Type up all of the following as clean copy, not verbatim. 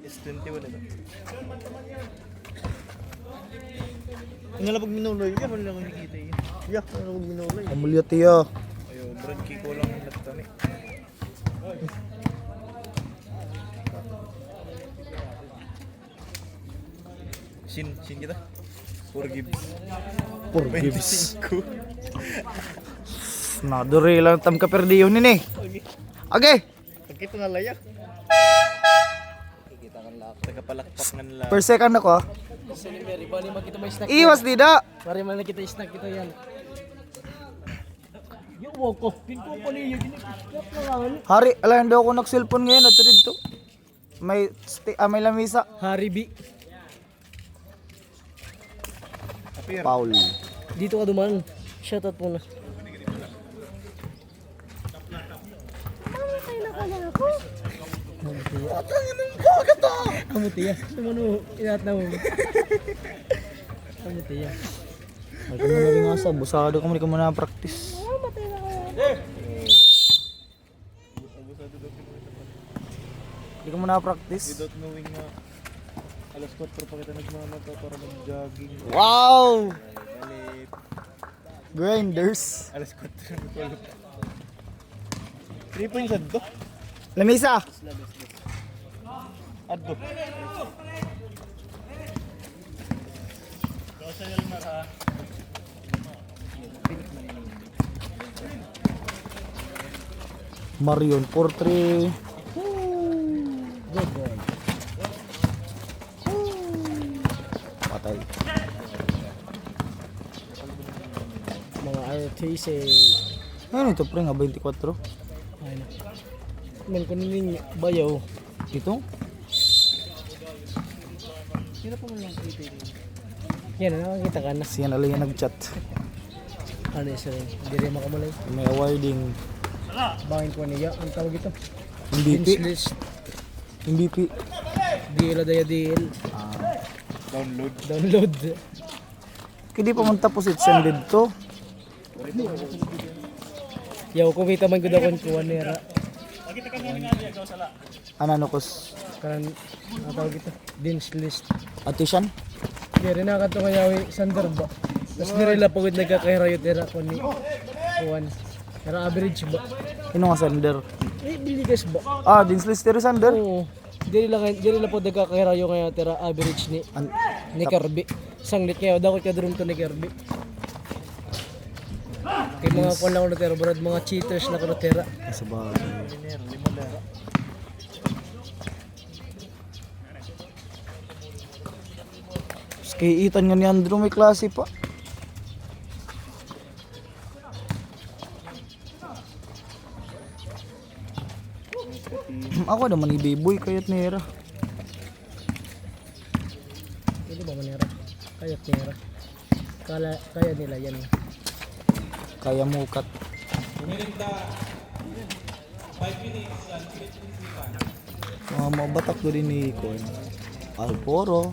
S21 ito. Ang nga pag minulay yan, wala lang nakikita yun. Yak, ano pag minulay. Amulyat iya. Ayaw, brad kiko lang ang nagtani. Sin kita. Forgives. Forgives. 25. Naduri lang tam ka perdiyo nini. Okay. Pagkita na layak. Kikita kan lak. Tagapalakpak nga nila. Per second ako. Mary, bali makita mo snack. Iwas dida. Mari man nakita snack ito yan. Yung walk off pin ko pala yun. Snap na lang. Hari, ala hindi ako nag-cellphone ngayon at dito. May lamisa. Hari B. Paul. Dito ka duman. Shoutout muna. Amutiya. Naman mo, inat na mo. Amutiya. Ay ka na rin nga sa busado ka mo na practice. Hindi ka mo na practice. Without knowing nga alas 4 pa kita nagmamata para mag-jogging. Wow! Galit. Grinders. Alas 4 na nagpulot. 3 points addo. Lamisa. Addo. Marion 4-3. Good boy. Patay. Mga RTS eh. Ano ito pre nga 24? Ayun na. Man ko nining bayaw. Ito? Sino pa man lang kita rin? Yan, nakakita ka na. Siya na lang yung nag-chat. Ano isa rin. Hindi rin makamulay. May awarding. Bangin ko niya. Ang tawag ito. MVP. List. MVP. DL o daya DL. Download. Download. Kaya di pa man tapos it-sended to. Yaw, kumita man ko daw kuha nera. Ananokos. Karan, ang tawag ito. Dins list. Atishan. Hindi rin nakato nga yawi. Sander ba? Tapos nirila pagod nagkakahirayot nera ko ni Juan. Nera average ba? Sino nga sender? Eh, biligas ba? Ah, Dinsley Sender. Oo. Dili lang po nagkakahirayo ngayon tera average ni Kirby. Sanglit kayo daw ka drum to ni Kirby. Kay mga kon lang tera brad mga cheaters na kuno tera. Sa bagay. Kay Ethan nga ni Andrew may klase pa. Ako naman ni B-boy kayat nera. Hindi ba manera? Kayat nera. Kaya nila yan. Kaya mukat. Mga mabatak ko din ni Icon. Alporo.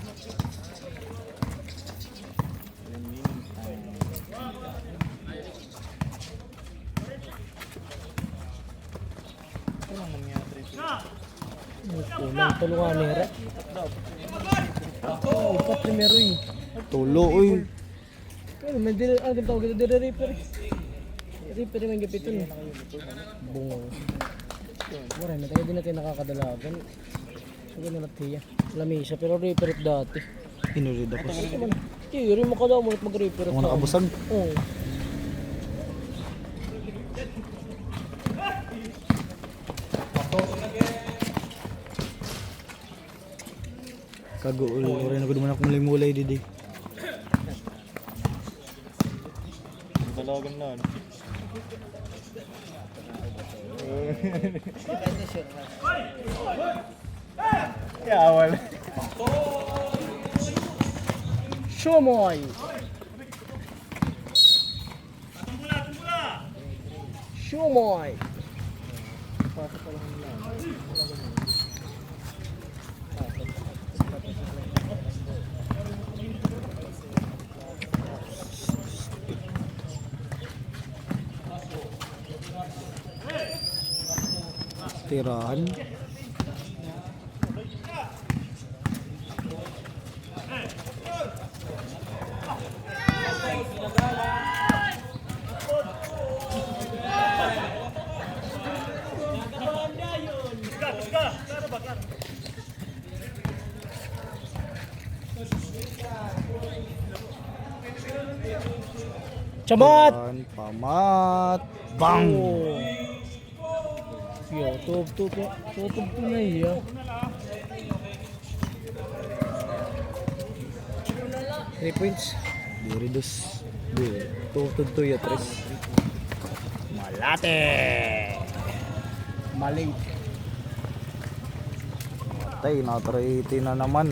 Kulang tulungan nera. Oh, upat primero eh. Tulo uy. Pero may dili ang tawag ito dili reaper. Reaper man gapiton. Bungo. Mura na tayo din natin nakakadalagan. Sige na natiya. Lamisa pero reaper dati. Inurid ako. Iri mo ka daw mo mag-reaper. Ako nakabusag. Oo. Kaguol. Rin ako naman ako mulay-mulay didi. Dalagan na ano. Awal. Shumoy. Shumoy. Tirahan. Chamat! Yan, pamat. Bang! Oh. Yo, tup na iya. Three points. Diri dos. Tutod to ya tres. Malate. Maling. Tay, na-380 na naman.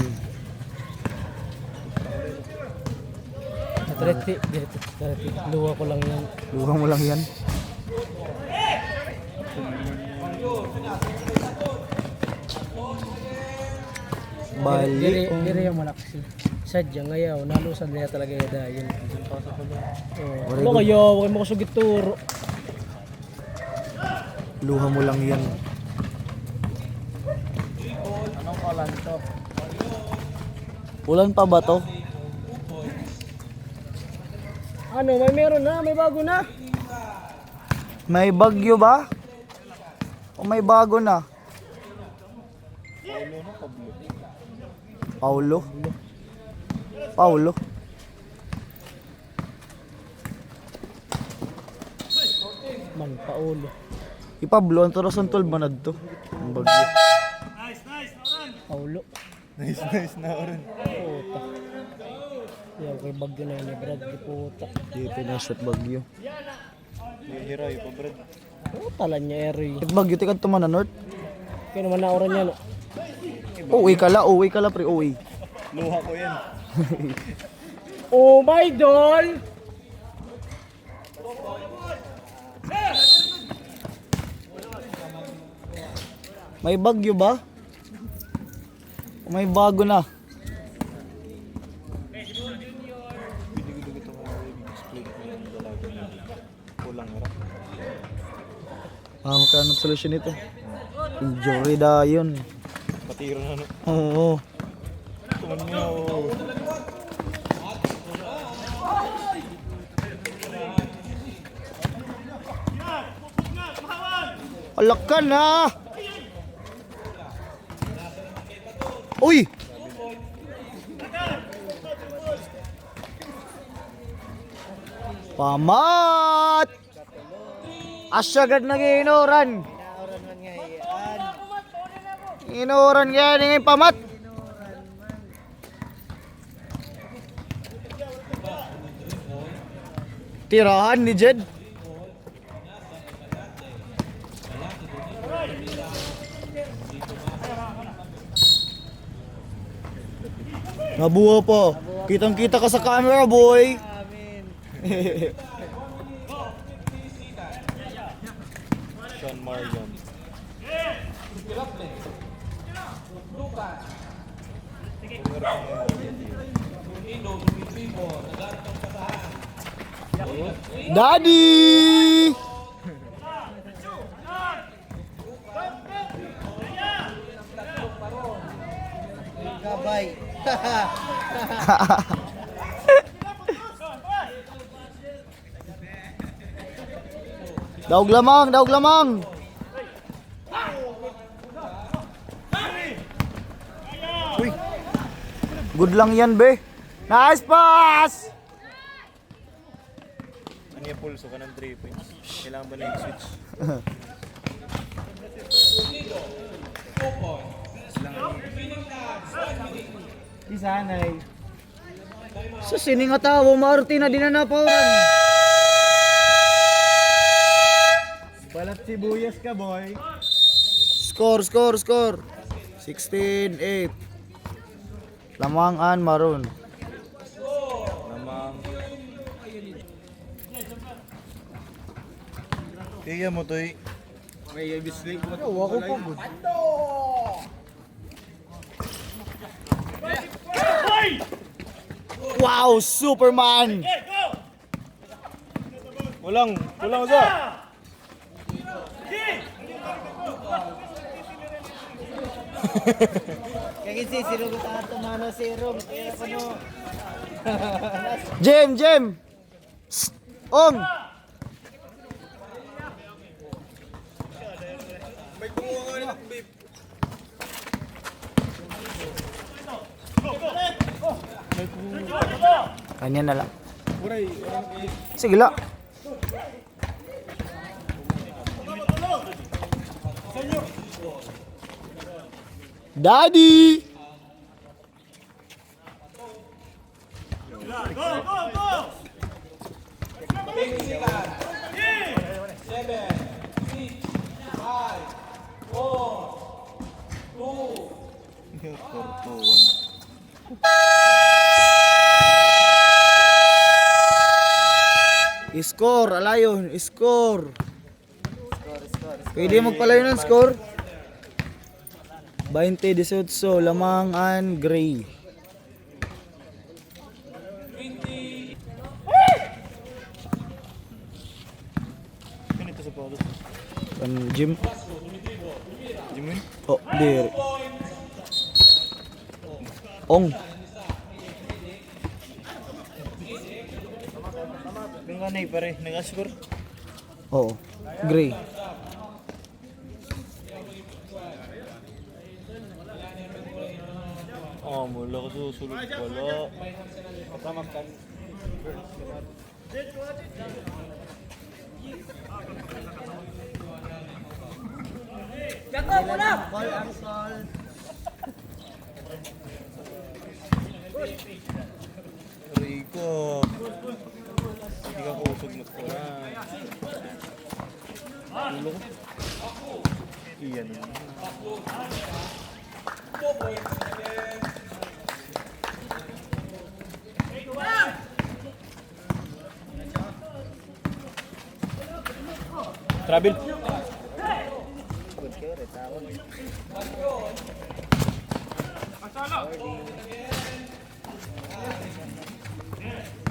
Direti. Luwa ko lang yan. Luha mo lang yan. Balik. Dire yung malakas. Sadya ngayaw, nalusan niya talaga yung dayon. Ano kayo, huwag mo kusugit turo. Luha mo lang yan. Anong kalan to? Ulan pa ba to? Ano, may meron na, may bago na. May bagyo ba? O may bago na? Paulo? Man, paulo. Ipablo, ang tarasan 12 manad to. Ang bagyo. Paulo. Nice na oran. Puta. Yaw, kay bagyo na yun, Brad. Di puta. Dito na shot bagyo. Hira yung pa Brad. Puta lang niya, Eri. Shot bagyo, tikan tuman na north. Kaya naman nauran niya, no? Uwi ka la pre, uwi. Luha ko yan. Oh my doll! May bagyo ba? O may bago na? Bidig-bidig ito mga explain ko yung dalaga na kulang harap. Magkano solusyon ito? Injury da yun. Patiro na no. Oo. Tuman mo. Alak ka na! Uy! Pamat! Asyagad na ginuran. Inuran nga yung pamat. Tirahan ni Jed. Nabuha pa. Kitang-kita ka sa camera, boy. Sean Marion. Daddy! Gabay. Daog lamang. Uy. Good lang yan, be. Nice pass! Ano yung pulso ka ng 3 points? Kailangan ba na yung switch? Di sanay. Sa sining atawo, Marty na dinanaporan. Balat sibuyas ka boy. Score. 16-8. Lamangan maroon. Namang. Kaya mo to'y. May bislig mo. Ako pa good. Wow, Superman! Kulang sa. Kaya si Sirog at tumano si Sirog. Ano? Jem! Psst! Ong! Kanya na lang. Sige la. Daddy! Yeah, 4-2-1. Score, alayon, score. Pwede magpalayo ng score. 20-18, lamang and gray. Ganito sa Paulus. Jim. Jimin? Oh, dire. Ong. Yung kanay pare, nag-score. Oo. Gray. Mula ko susulod pala. Rico. Hindi ka kusog mo pala. Ulo ko. Iyan naman. Travel.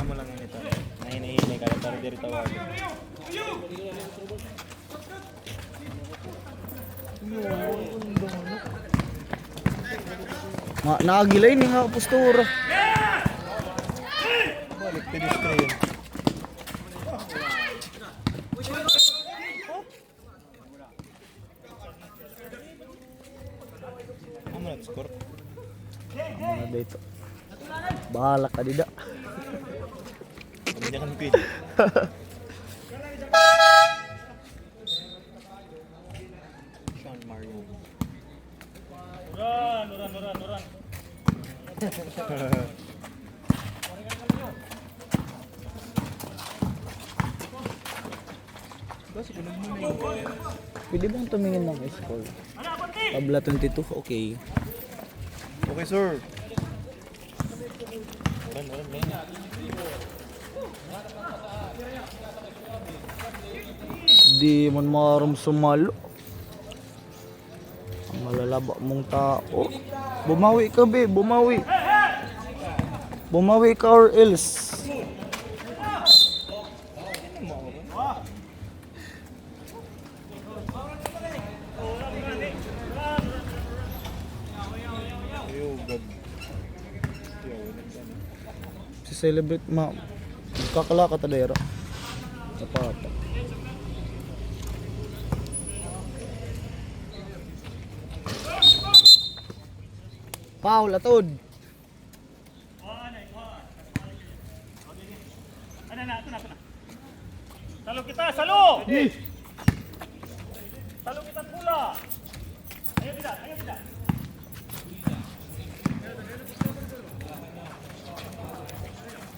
Amo lang yun ito. Nahinahinay kaya para diri tawag. Naagilay ni nga postura. Balik pedestrian. Amo lang score. Mga dito. Bahala ka dida. Kebanyakan pin. Sean Mario. Run. Pwede bang tumingin ng score? Tabla 22, okay. Okay, sir. Run. Di man maram sumalo. Ang malalaba mong tao. Bumawi ka be, bumawi. Bumawi ka or else. Ayaw, God. Si celebrate ma. Kakala ka tadera. Napata. Foul atod. Salo kita, salo! Salo kita pula! Ayo tidak.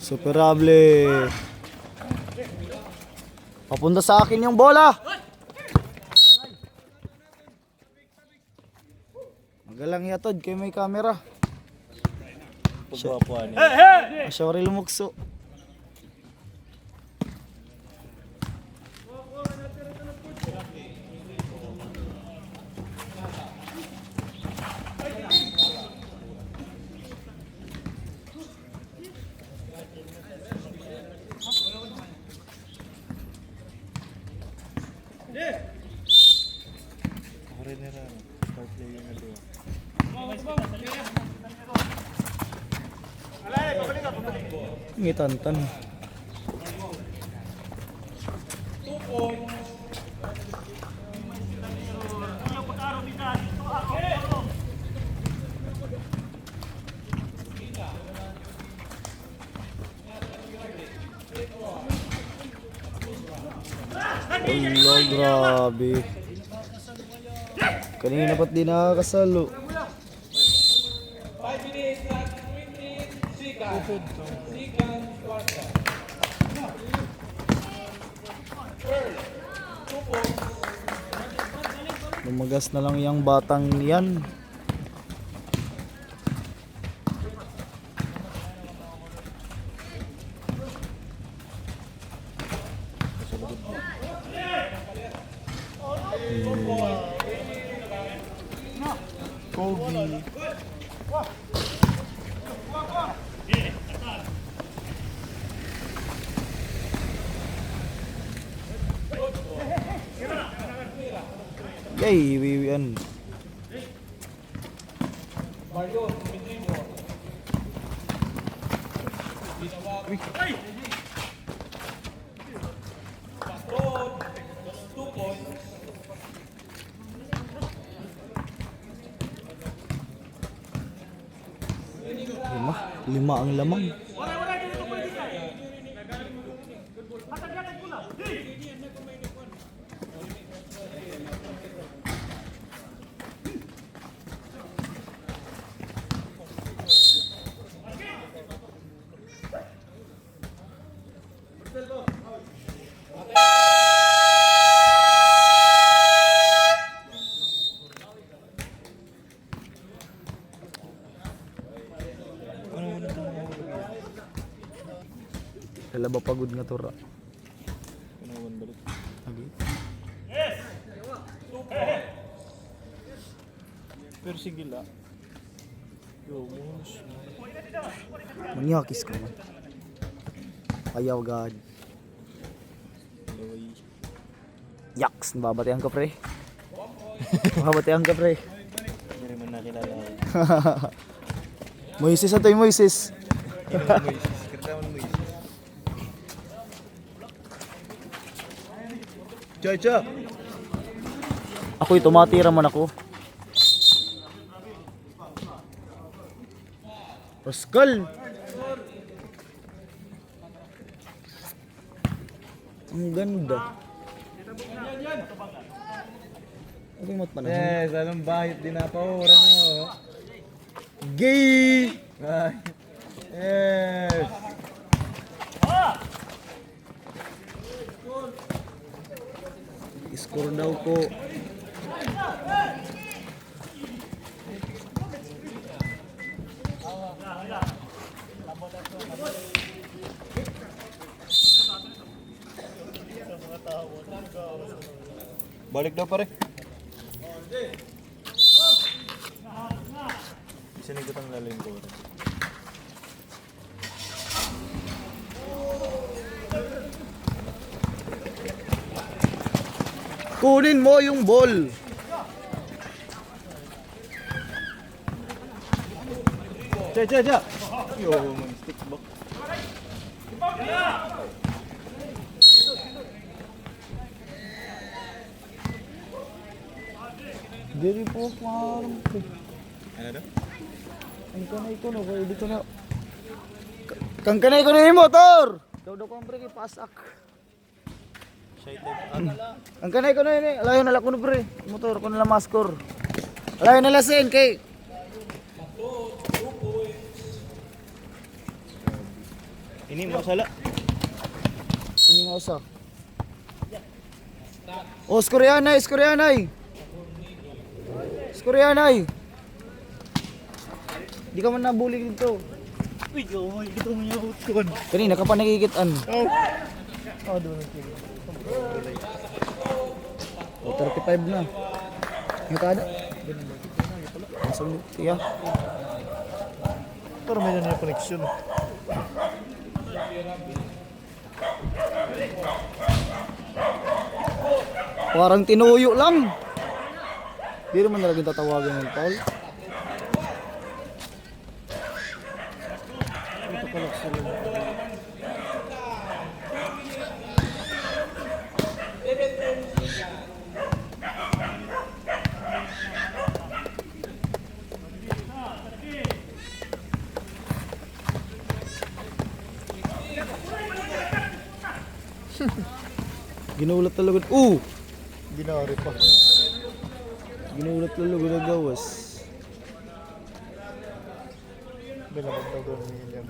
Superable. Papunta sa akin yung bola. Magalang yatod kay may camera. Pagwapuan niya. Asyari lumukso. Kore nila. Star player na doon. Ngitantan. Allah, grabe. Kanina ba't di nakakasalo? Lumagas na lang yung batang yan. Kobe. Yay, wiwian. Lima ang lamang. Laba pagod nga tura. Panawan balik. Lagi. Pero sige la. Yo, mohos. Manyakis ka man. Ayaw God. Laway. Yaks, nababatihan ka pre. Nababatihan ka pre. Hindi rin man nakilala ako. Moises ato'y Moises. Hindi naman Moises. Kata mo Moises. Cha! Ako'y tumatira man ako. Pascal! Ang ganda. Ano yung matpanahon? Yes, anong bahit din na paura nyo. Gay! Yes! Score daw po. Balik daw pare. Sinigot ang lalim ko. Kunin mo yung ball. Cha! Yo, may stick back. Diri po parang Ano daw? ang kanay ko no, kaya dito na. Kang kanay ko na yung motor. Ikaw daw kang pre pasak. Ang kanay ko na yun eh. Alayo na lang ko na pre. Motor ko na lang maskor. Alayo na lang sin kay. Ini mo sala. Ini nga usa. Oh, Skorianay. Skorianay. Di ka man nabuli dito. Uy, oh, ito mo yung utkon. Kanina ka pa nagigitan. Oh, doon na siya. Oh, 35 na. Nakada. Masang tiya. Pero may na yung connection. Parang tinuyo lang. Di naman nalaging tatawagan ng Paul. Ginulat talaga. Ginari pa. Ginulat talaga na gawas. Bilabag daw doon niya.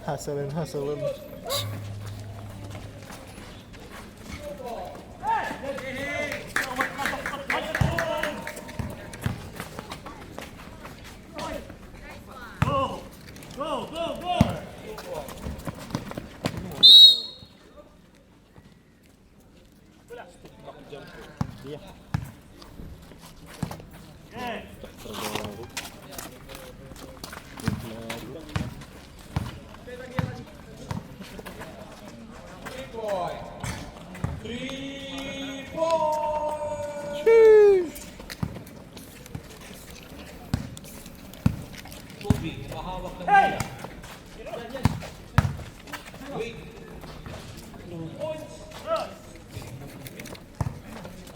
Hasalan.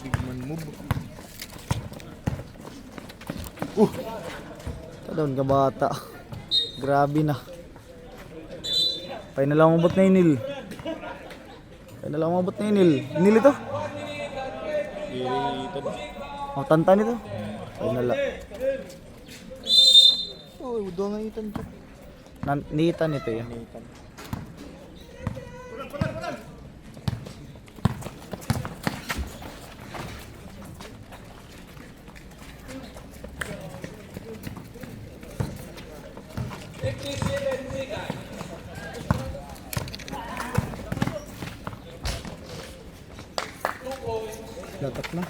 Big man move. Tadon ka bata. Grabe na. Pay na lang umabot na inil. Inil ito? Iritan. O, tantan ito? Pay na lang. Udo nga itan to. Nitan ito yan. Initan. Latak na.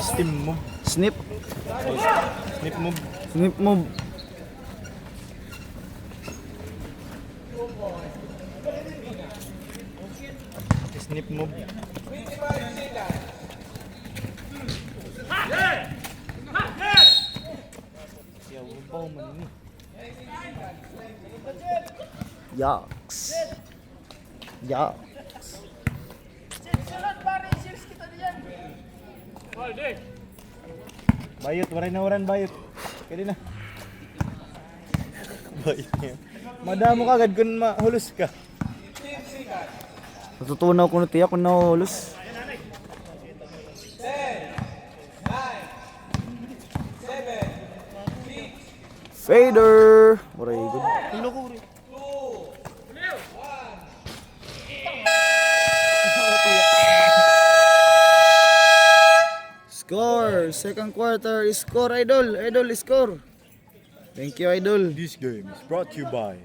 Steam move. Snip. Snip move. Snip move. Snip move. Yaw man ni. Yaks. Bayot, waran bayot. Kaya na. Bayot niya. Madamo ka agad kung mahulus ka. Natutunaw ko na tiyak kung nahuhulos. Fader! Very good. Hilo ko rin. Score! Second quarter, score idol! Idol, score! Thank you, idol! This game is brought to you by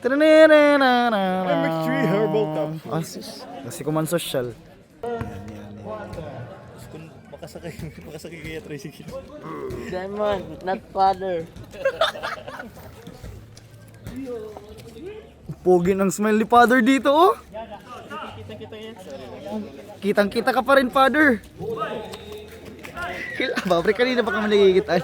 MX3 MX3 Herbal Cup. Kasi kuman social. Kung makasakay kaya tricycle. Diamond, not father. Pogi ng smile ni father dito, oh! Kitang-kita ka pa rin, father! Babri, kanina pa kami nagigitan.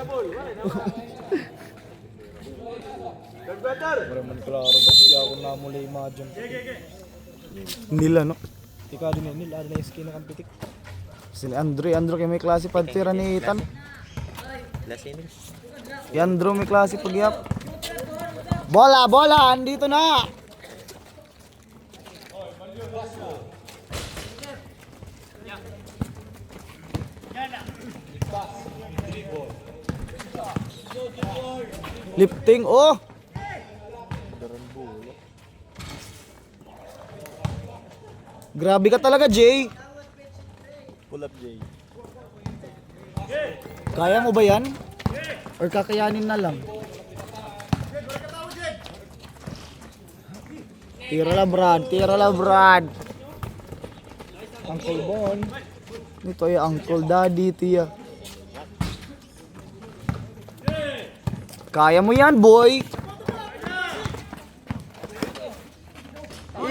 Maraming klaro ba? Kaya ako namula imagine. Nila, no? Tika din nil, ano na yung skin ng kampitik. Si Andrew kay may klase pagtira ni Ethan. Si Andrew may klase pagyap. Bola, andito na! Lifting, oh! Grabe ka talaga, Jay. Pull up, Jay. Kaya mo ba yan? Or kakayanin na lang? Tira la Brad. Uncle Bon. Ito ay Uncle Daddy, tiya. Kaya mo yan, boy.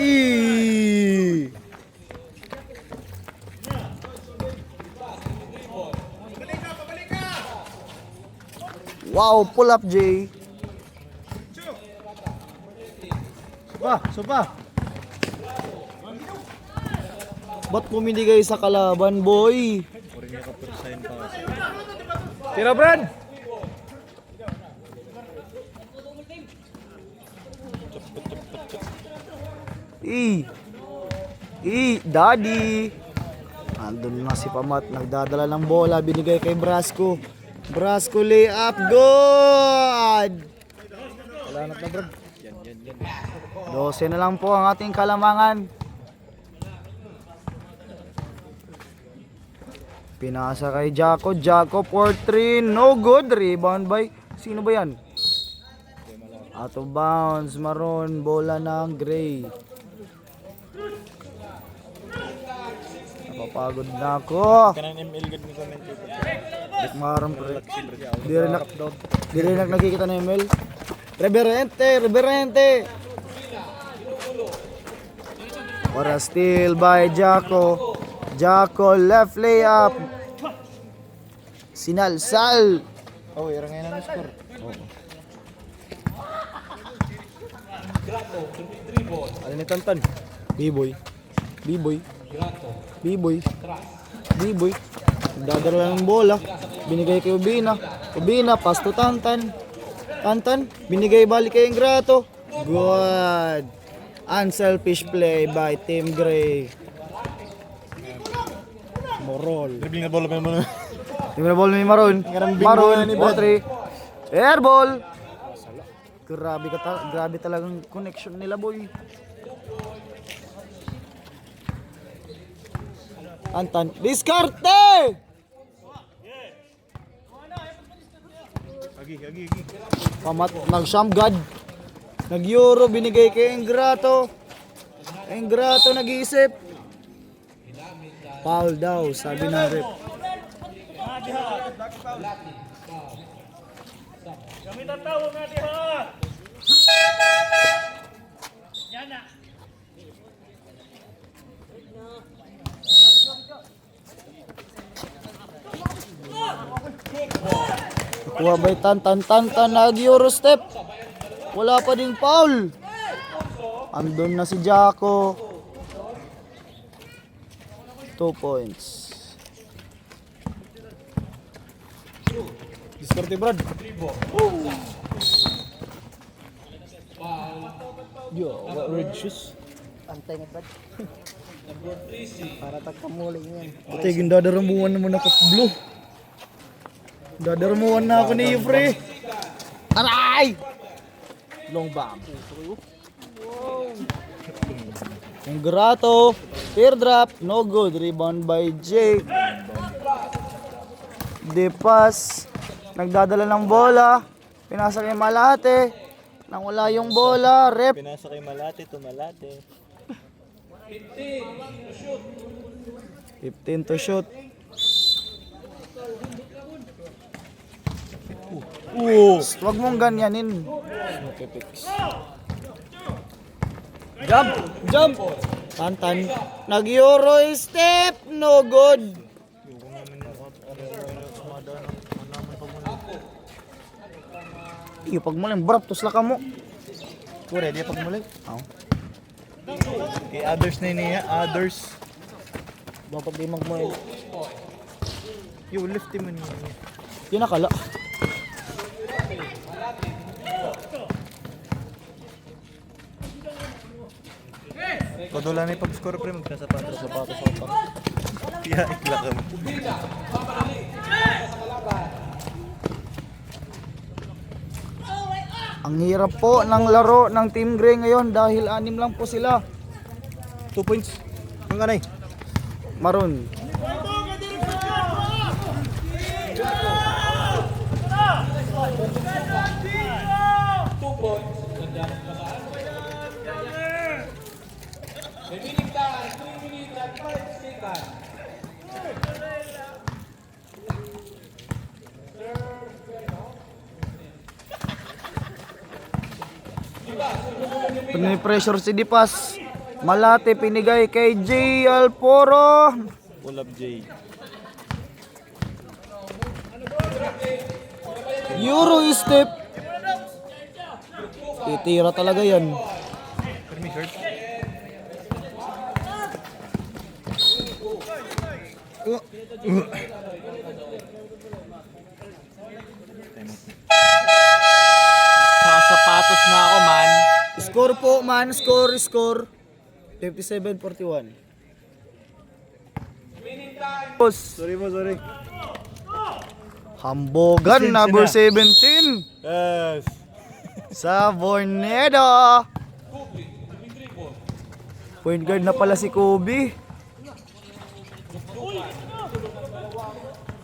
Eee. Wow, pull up, Jay. Sopa. Ba't pumiligay sa kalaban, boy? Oring Hindi nakapersahin pa kasi. Tira, Brad! Daddy! Andun na si Pamat, nagdadala ng bola, binigay kay Brasco. Brasco lay up, good! Wala na Brad. Yan. 12 na lang po ang ating kalamangan. Pinasa kay Jaco for 3, no good. Rebound by, sino ba yan? Out of bounds, Maroon, bola ng Gray. Napapagod na ako. Kanang ML good ni commentator. Maram pre. Di rin nakikita na email. Reverente. Para steal by Jaco. Jaco left layup. Sinalsal. Oh, ira ngayon ang score. Ano ni Tantan? B-boy. Dadala ng bola. Binigay kay Ubina. Pass to Tantan. Binigay balik kay Ingrato. Good. Unselfish play by Team Gray. Morol. Dribbling na bola pa naman. Team na ball ni Maroon. Maroon, 4-3. Airball. Grabe talagang connection nila, boy. Tantan. Diskarte! Agi. Pamat, nag-shamgad. Nag-euro, binigay kay Ingrato. Ingrato nag-iisip. Foul daw, sabi ng ref. Gamitan tao nga diha. Yan na. Kuha by Tantan, nag-euro step. Wala pa ding foul. Andun na si Jaco. 2 points. Diskarte Brad. Yo, what red shoes? Antay na Brad. Para tagkamuling yan. Ate, gindadaramuan naman ako blue. Dadaramuan na ako ni Yufre. Aray! Long bomb. Ingrato. Teardrop. No good. Rebound by Jake. Depas. Nagdadala ng bola. Pinasa kay Malate. Nang wala yung bola. Rep. Pinasa kay Malate to Malate. 15 to shoot. Huwag mong ganyanin. Jump! Tantan. Nag-euro step. No good. Iyo, pag muling barap, tusla ka mo. Kure, di pag muli. Oh. Kay others na niya, others. Dapat di magmuling. You lift him niya. Yun nakala. Kadula na yung pag-score pre, magkasapatos sa otak. Yeah, iklakam. Ang hirap po ng laro ng Team Gray ngayon dahil 6 lang po sila. 2 points. Ang kanay. Maroon. Pini-pressure si Dipas. Malate pinigay kay J. Alporo. Pull up J. Euro step. Titira talaga yan. Permi short. Sapatos na ako, man. Score po, man. Score. 57-41. Sorry. Hambogan, number 17. Yes. Sa Bornedo. Point guard na pala si Kobe.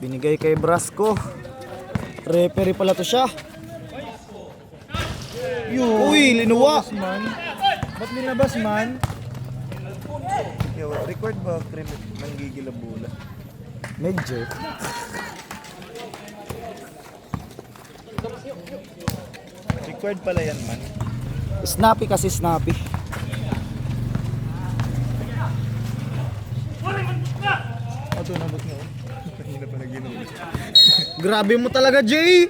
Binigay kay Brasco. Referee pala to siya. Uy, linuwa. Man. Ba't nilabas, man? Yo, record ba? Manggigil ang bola. Medyo. Record pala yan, man. Snappy kasi snappy. Ito, nabot mo. Kanina pa nag-inom. Grabe mo talaga, Jay.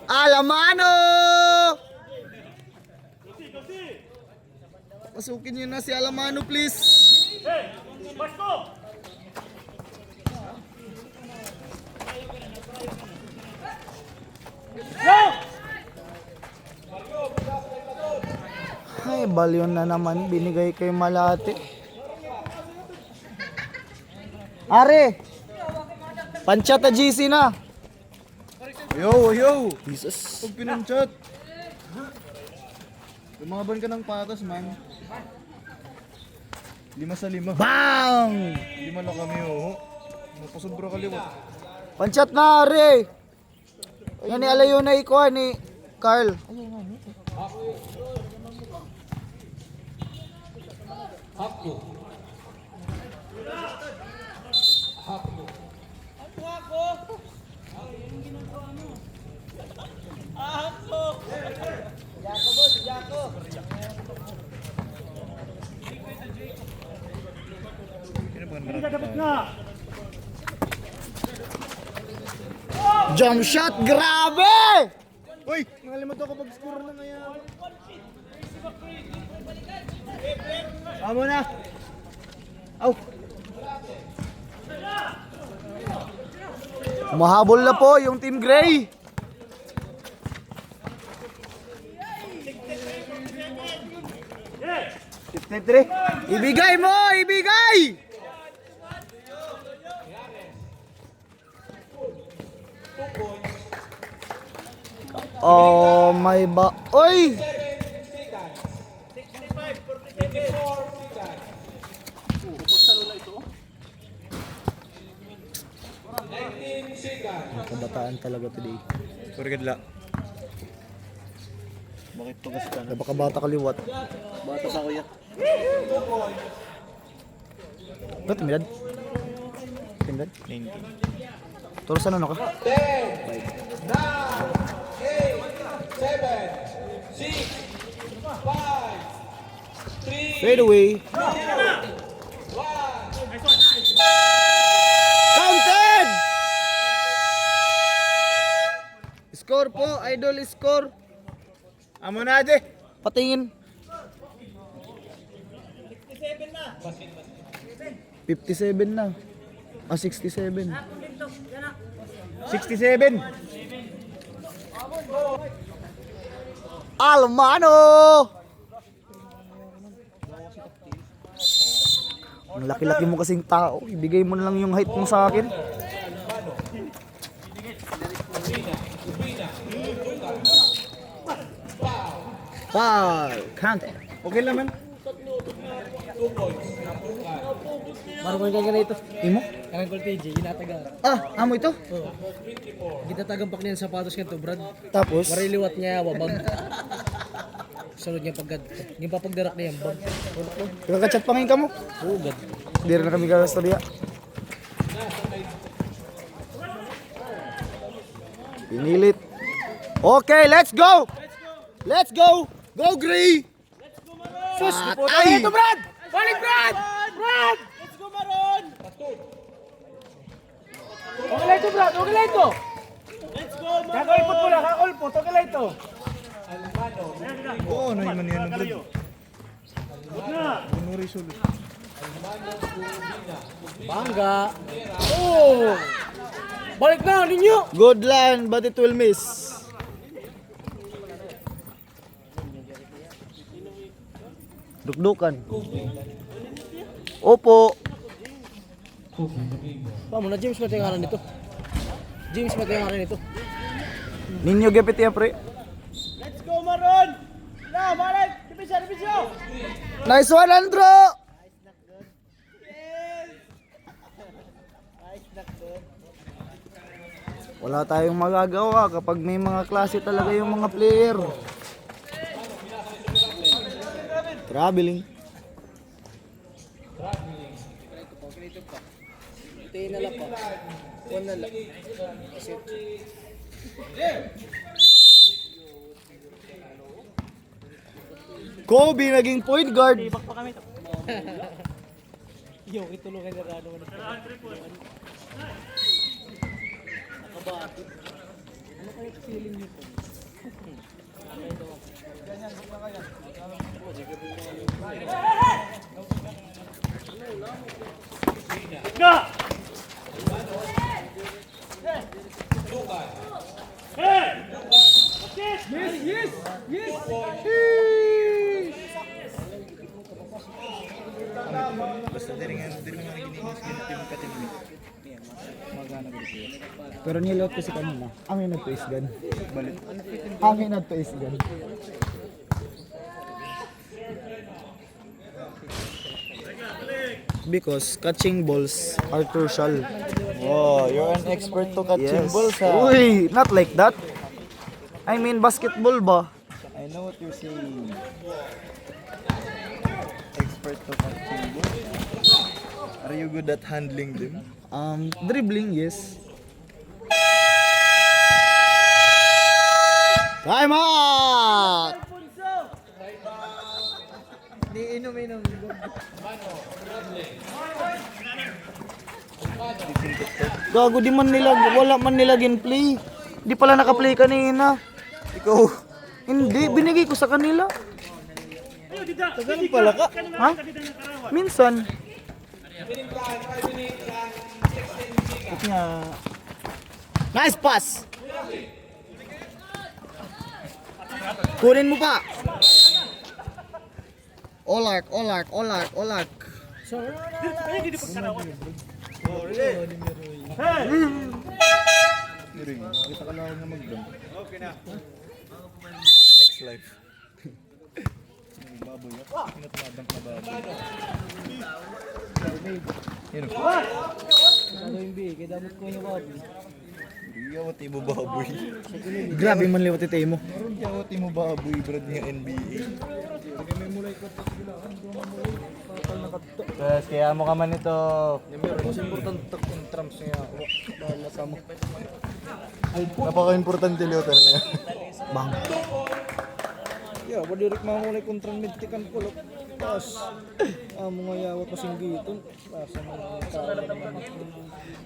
Alamano! Pasukin niyo na si Alamano, please. Hey! Basko! Ay, balyon na naman. Binigay kay Malate. Are! Panchata GC na. Yo! Jesus. Pag pinanchat. Lumaban ka ng patas, man. 5-5. Bang! 5 na kami, oh. Napasobra kaliwa. Panchat na, Are! Yan ni alayo na ikuha ni Carl. Dapat na! Jump shot, grabe! Uy! Nakalimutan ko pag-score na ngayon. Amo na! Aw! Mahabol na po yung Team Gray. Yes! 53! Ibigay mo! Ibigay! Oh my ba... Oy! Kabataan talaga today. Sorry, kadla. Bakit tugas ka na? Napakabata kaliwat. Bata pa, kuya. Ba't timidad? Timidad? 19. Turo saan ano ka? 10, 9, 8, 7, 6, 5, 3, fade away. Counted! Score po, idol score. Amo na, ate! Patingin. 57 na. 67. 67! Almano! Ang laki-laki mo kasing tao. Ibigay mo na lang yung height mo sa akin. Foul. Counted. Okay lang, man. Marunong ka ganito. Imo? Karang call TJ, ginataga. Amo ito? Gitatagang pak niya sa sapatos ka to, Brad. Tapos? Wariliwat niya, wabag. Sunod niya pagad. Yung papagdarak niya, bag. Kakachat pangin ka mo? Oo, gad. Hindi rin na kami kakastorya. Pinilit. Okay, let's go! Let's go! Go, Gray! Sus, ay! Ito, Brad! Balik, Brad! Brad! Let's go, Maron! Okay lang ito, Brad. Okay lang ito. Let's go, Maron! Kakulpot mo lang, kakulpot. Okay lang ito. Oo, ano yung man yan, Brad? Huwag na! Bunuri sulod. Bangga. Oh! Balik na ninyo. Good line, but it will miss. Dukdukan. Opo. Paano na James mati ang ngaran nito? James mati ang ngaran nito. Ninyo gapit ya, pre. Let's go, Maron! Na, balik! Divisyon, divisyon! Nice one, Andro! Wala tayong magagawa kapag may mga klase talaga yung mga player. Traveling. Tingin na lang pa. One na lang. Kobe naging point guard. Yo, itulungan na rano mo na. Nakabato. Ano kaya feeling nito? Ga! Hey! Yes! Basta diri nga gininis team ka team. Magana gid. Pero nilot ko si kanina. Ang yung nagpa-is gun. Balik. Ang yung nagpa-is gun. Because catching balls are crucial. Wow, you're an expert to catching balls, ha? Uy, not like that. I mean basketball ba? I know what you're saying. Expert to catching balls. Are you good at handling them? Dribbling, yes. Time out! Inom. Gago di man nila, wala man nila play. Di pala naka-play kanina. Ikaw, Hindi, binigay ko sa kanila. tagal pala ka. Ha? Minsan. Nice pass! Kunin mo pa! Olark. Ring, kita ka lang nga mag-dunk. Okay na. Next life. Baboy yan. Pinat madang na baboy. Yun. Ano yung B? Kaya dapat ko yung babi. Yawat mo baboy. Grabe man liwat ite mo. Yawat mo baboy, brad nga NBA. Yes, kaya mo ka man ito. Mas importante yung trumps niya. Bahala ka mo. Napaka-importante liyo talaga. Bang. Yeah, wadirik mamulay kontra medtikan ko lo. Tapos mga yawat kasing giton. Lasa mo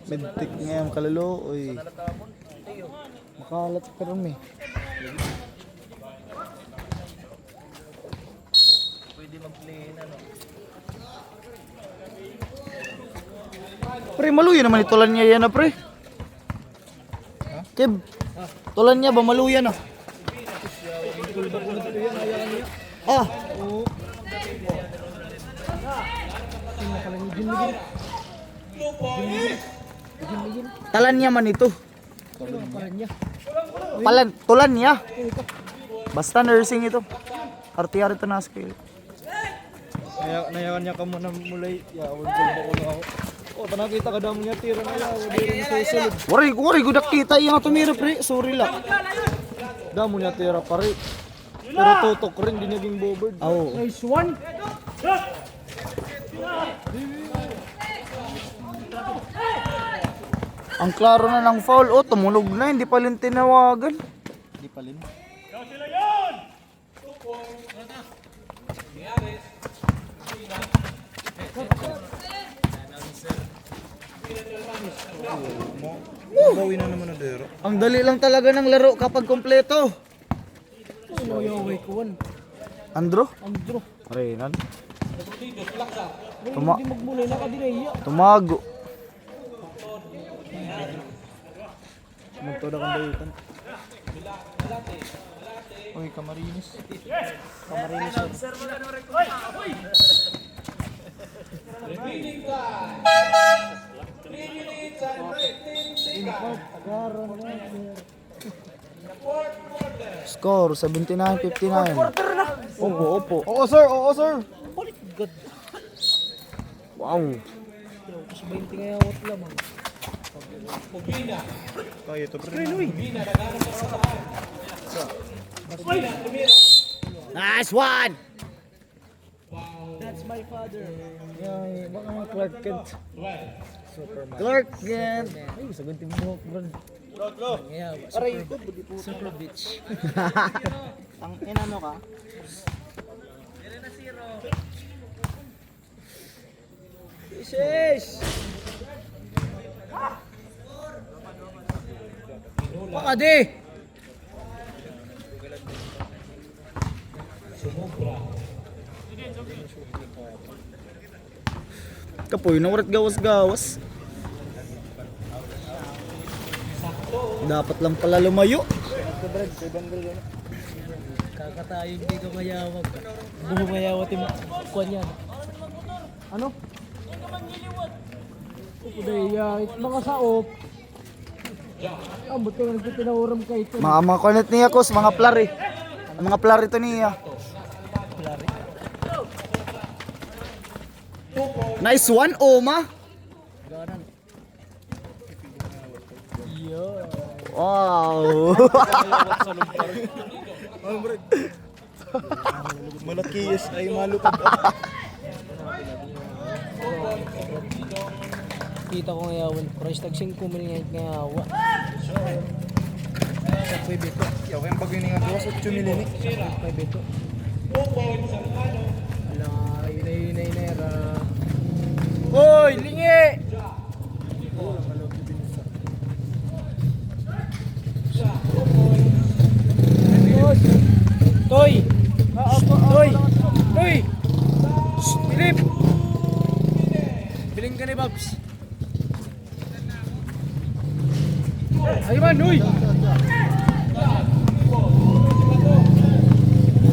Medtik nga yung kalalo. Uy. Makalat ka rin eh. Pre, maluya naman itulan niya yan na pre. Kib, tulan niya ba maluya na? Ah, talan niya man ito. Tulan niya. Basta nursing ito. RTR ito na skill. nayawan niya ka muna mulay. Yawon ko na ako. Oh, nakita ka daw niya tira na yaw. Di rin sa sulod. Wari gudak kita iya nga tumira pre. Sorry lang. Damo niya tira pare. Pero tutok rin di naging bobard. Oo. Nice one. Ang klaro na ng foul. Oh, tumunog na. Hindi pa rin tinawagan. Di palin. Bawi na naman na dero. Ang dali lang talaga ng laro kapag kompleto. Ano yung way ko one? Andro? Andro. Renan. Tuma Hindi magmulay na ka din tumago. Magtoda kang bayutan. Uy, Camarines. Camarines yun. Score 79-59. Opo. Oo, sir. Oo, sir. Wow. Kasi 20 nga yawat lamang. Kaya ito, pre. Nice one. That's my father. Yeah, baka mga Clark Kent. Clark Kent. Ay, sagot yung buhok, bro. Yeah, super bitch. Ang inano ka? Isis! Baka di! Kapoy na warat gawas-gawas. Dapat lang pala lumayo. Kakatayo hindi ko mayawag. Buho mayawat yung kuwan yan. Ano? Kudaya, mga saop. Ambot ka nga nagpipinauram ka ito. Mga connect niya kos, mga plari. Ang mga plari to niya. Nice one, Oma. Ganan. Wow. Malakiyas ay malupad. Kita ko ngayawan. Price tag 5 mil ngayawa. Sa pwede ko. Yaw, kayang bagay nga gawas 8 milini. Pwede ko. Ala, inay-inay-inay-ra. Hoy, lingi! Toy! Toy! Toy! Philip! Biling ka ni Babs. Ay man, uy!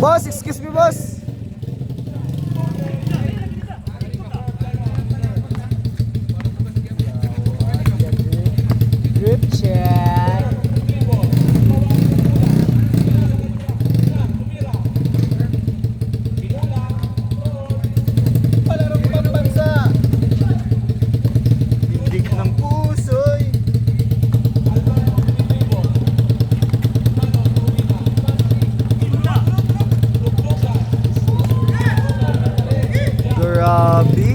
Boss, excuse me, boss. Grip check. Palarong pambansa. Dindig ng puso'y. Grabe.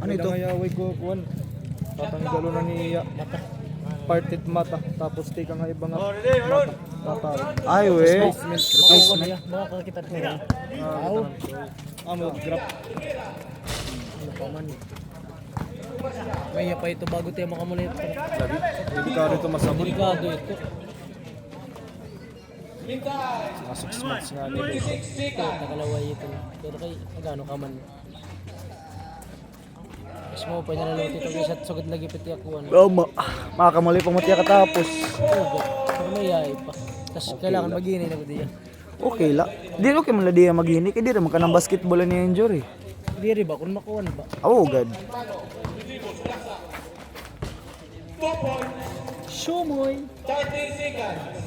Ano ito? Kaya ko kuwan. Tatanggalo na niya. Partit mata. Tapos tika nga ibang mata. Tatalo. Ay, we. Replacement. Mga kakita niya. Aw. Amo grab. Ano pa man. May pa ito bago tayo makamulit. Sabi, delikado ito masabot. Delikado ito. Mga 6 months nga nila. Nakalaway ito. Pero kay magano ka man. Mas mo pa nalalawit ito guys at sugad lagi piti ako. Oh, makakamali pang matiya katapos. Pero may yay pa. Tapos kailangan mag-inay na ko diyan. Okay la. Di okay man la diya maghini kay di ra man kanang basketball ni injury. Diri ba kung makuha ba? Oh, god. Shumoy. 30 seconds.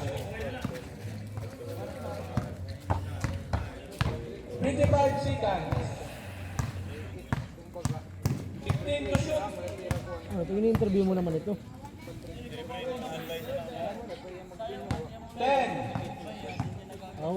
25 seconds. 15 to shoot. Ano, tingin interview mo naman ito. 10. Aw.